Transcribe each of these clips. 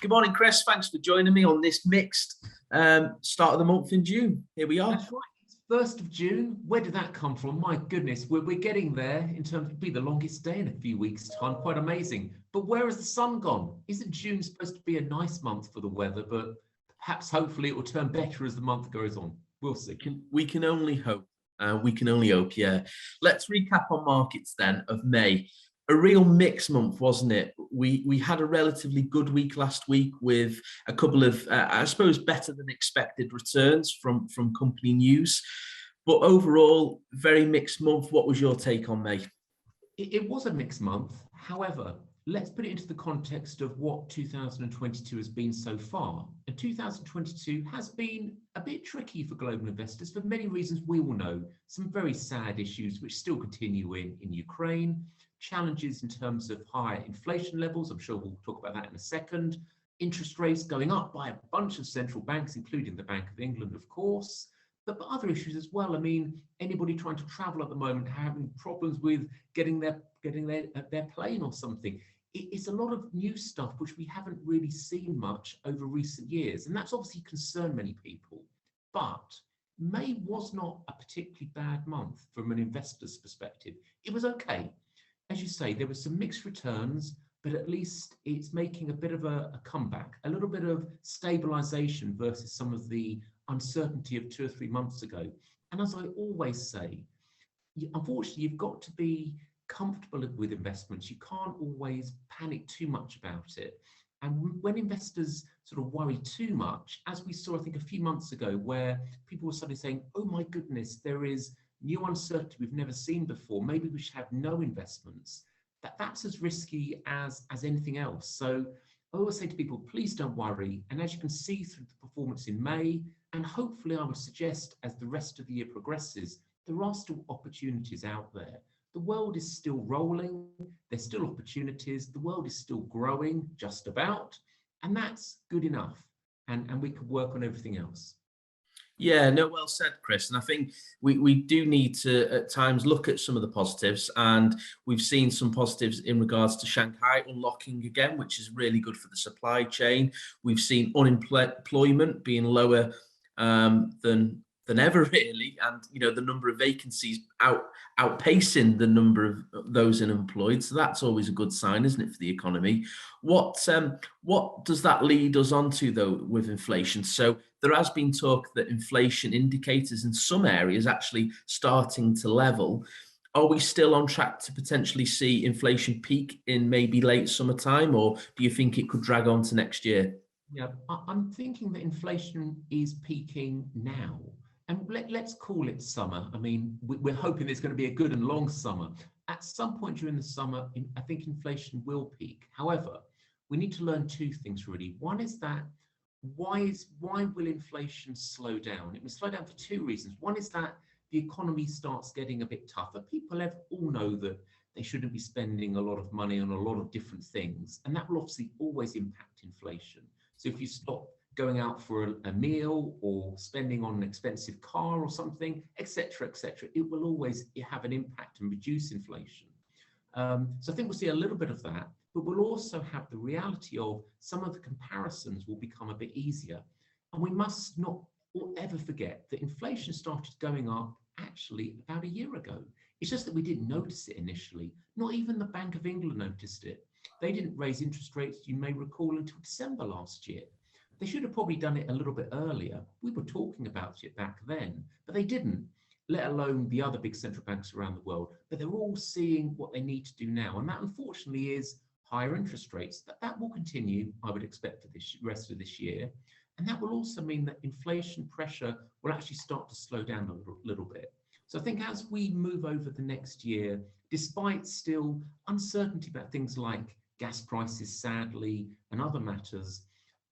Good morning, Chris. Thanks for joining me on this mixed start of the month in June. Here we are. That's right. It's 1st of June. Where did that come from? My goodness, we're getting there in terms of be the longest day in a few weeks' time. Quite amazing. But where has the sun gone? Isn't June supposed to be a nice month for the weather? But perhaps, hopefully, it will turn better as the month goes on. We'll see. We can only hope. Yeah. Let's recap on markets then of May. A real mixed month, wasn't it? We had a relatively good week last week with a couple of, I suppose, better than expected returns from company news. But overall, very mixed month. What was your take on May? It was a mixed month. However, let's put it into the context of what 2022 has been so far. And 2022 has been a bit tricky for global investors for many reasons we all know. Some very sad issues which still continue in Ukraine, challenges in terms of higher inflation levels. I'm sure we'll talk about that in a second. Interest rates going up by a bunch of central banks, including the Bank of England, of course. But other issues as well. I mean, anybody trying to travel at the moment having problems with getting their plane or something. It's a lot of new stuff which we haven't really seen much over recent years, and that's obviously concerned many people. But May was not a particularly bad month from an investor's perspective. It was okay. As you say, there were some mixed returns, but at least it's making a bit of a comeback, a little bit of stabilization versus some of the uncertainty of 2 or 3 months ago. And as I always say, unfortunately, you've got to be comfortable with investments. You can't always panic too much about it. And when investors sort of worry too much, as we saw, I think, a few months ago, where people were suddenly saying, oh my goodness, there is new uncertainty we've never seen before. Maybe we should have no investments. That's as risky as anything else. So I always say to people, please don't worry. And as you can see through the performance in May, and hopefully I would suggest as the rest of the year progresses, there are still opportunities out there. The world is still rolling. There's still opportunities. The world is still growing, just about. And that's good enough. And we could work on everything else. Yeah, no, well said, Chris. And I think we do need to, at times, look at some of the positives. And we've seen some positives in regards to Shanghai unlocking again, which is really good for the supply chain. We've seen unemployment being lower than ever, really. And, the number of vacancies outpacing the number of those unemployed. So that's always a good sign, isn't it, for the economy? What does that lead us on to, though, with inflation? So there has been talk that inflation indicators in some areas actually starting to level. Are we still on track to potentially see inflation peak in maybe late summertime, or do you think it could drag on to next year? Yeah, I'm thinking that inflation is peaking now. And let's call it summer. I mean, we're hoping there's going to be a good and long summer. At some point during the summer, I think inflation will peak. However, we need to learn two things, really. One is that why will inflation slow down? It will slow down for two reasons. One is that the economy starts getting a bit tougher. People all know that they shouldn't be spending a lot of money on a lot of different things. And that will obviously always impact inflation. So if you stop going out for a meal or spending on an expensive car or something, etc., it will always have an impact and reduce inflation. So I think we'll see a little bit of that, but we'll also have the reality of some of the comparisons will become a bit easier. And we must not ever forget that inflation started going up actually about a year ago. It's just that we didn't notice it initially. Not even the Bank of England noticed it. They didn't raise interest rates, you may recall, until December last year. They should have probably done it a little bit earlier. We were talking about it back then, but they didn't, let alone the other big central banks around the world. But they're all seeing what they need to do now. And that, unfortunately, is higher interest rates. That will continue, I would expect, for this rest of this year. And that will also mean that inflation pressure will actually start to slow down a little bit. So I think as we move over the next year, despite still uncertainty about things like gas prices, sadly, and other matters,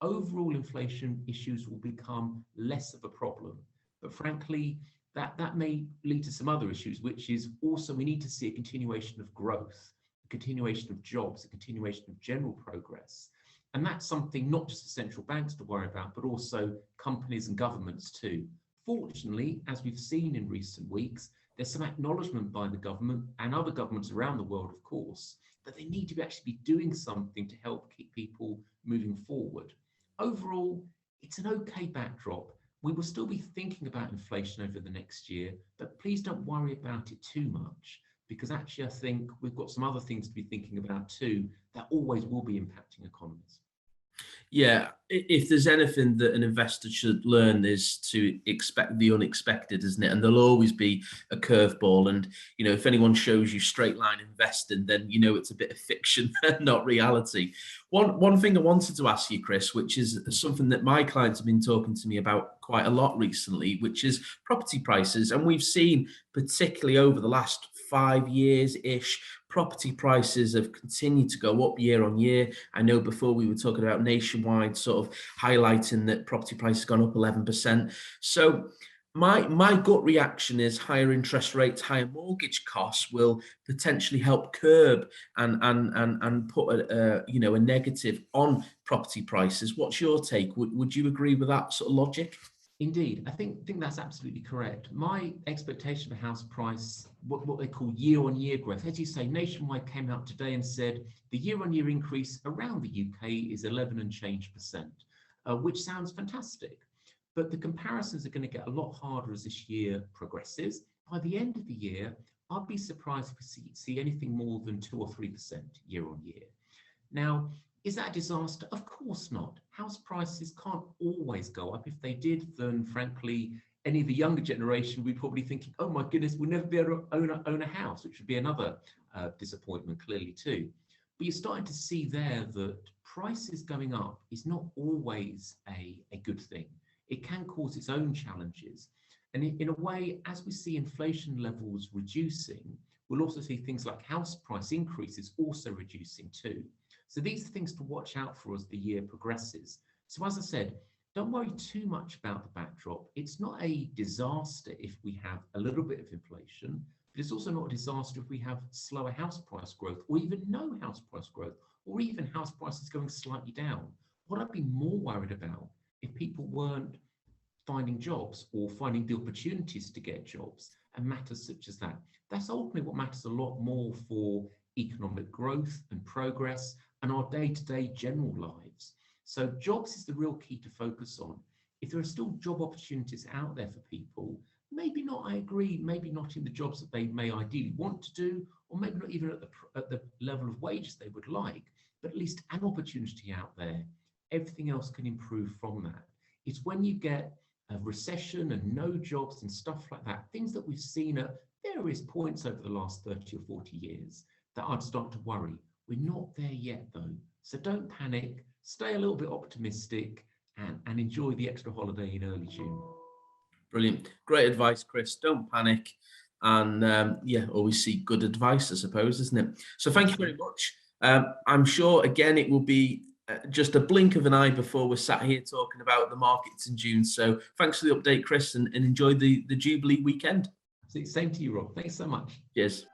overall inflation issues will become less of a problem. But frankly, that may lead to some other issues, which is also we need to see a continuation of growth, a continuation of jobs, a continuation of general progress. And that's something not just for central banks to worry about, but also companies and governments too. Fortunately, as we've seen in recent weeks, There's some acknowledgement by the government and other governments around the world, of course, that they need to actually be doing something to help keep people moving forward. Overall, it's an okay backdrop. We will still be thinking about inflation over the next year, but please don't worry about it too much, because actually I think we've got some other things to be thinking about too that always will be impacting economies. Yeah, if there's anything that an investor should learn is to expect the unexpected, isn't it? And there'll always be a curveball. And, if anyone shows you straight line investing, then it's a bit of fiction, not reality. One thing I wanted to ask you, Chris, which is something that my clients have been talking to me about quite a lot recently, which is property prices. And we've seen, particularly over the last 5 years-ish, property prices have continued to go up year on year. I know before we were talking about nationwide, sort of highlighting that property prices gone up 11%. So my gut reaction is higher interest rates, higher mortgage costs will potentially help curb and put a negative on property prices. What's your take? Would you agree with that sort of logic? Indeed, I think that's absolutely correct. My expectation for house price, what they call year-on-year growth, as you say, Nationwide came out today and said the year-on-year increase around the UK is 11 and change percent, which sounds fantastic. But the comparisons are going to get a lot harder as this year progresses. By the end of the year, I'd be surprised if we see anything more than 2 or 3% year-on-year. Now, is that a disaster? Of course not. House prices can't always go up. If they did, then frankly, any of the younger generation would be probably thinking, oh my goodness, we'll never be able to own a house, which would be another disappointment, clearly too. But you're starting to see there that prices going up is not always a good thing. It can cause its own challenges. And in a way, as we see inflation levels reducing, we'll also see things like house price increases also reducing too. So these are things to watch out for as the year progresses. So as I said, don't worry too much about the backdrop. It's not a disaster if we have a little bit of inflation, but it's also not a disaster if we have slower house price growth or even no house price growth or even house prices going slightly down. What I'd be more worried about if people weren't finding jobs or finding the opportunities to get jobs and matters such as that. That's ultimately what matters a lot more for economic growth and progress and our day-to-day general lives. So jobs is the real key to focus on. If there are still job opportunities out there for people, maybe not, I agree, maybe not in the jobs that they may ideally want to do, or maybe not even at the level of wages they would like, but at least an opportunity out there. Everything else can improve from that. It's when you get a recession and no jobs and stuff like that, things that we've seen at various points over the last 30 or 40 years, that I'd start to worry. We're not there yet though. So don't panic, stay a little bit optimistic and enjoy the extra holiday in early June. Brilliant. Great advice, Chris. Don't panic. And always seek good advice, I suppose, isn't it? So thank you very much. I'm sure, again, it will be just a blink of an eye before we're sat here talking about the markets in June. So thanks for the update, Chris, and enjoy the Jubilee weekend. Same to you, Rob. Thanks so much. Cheers.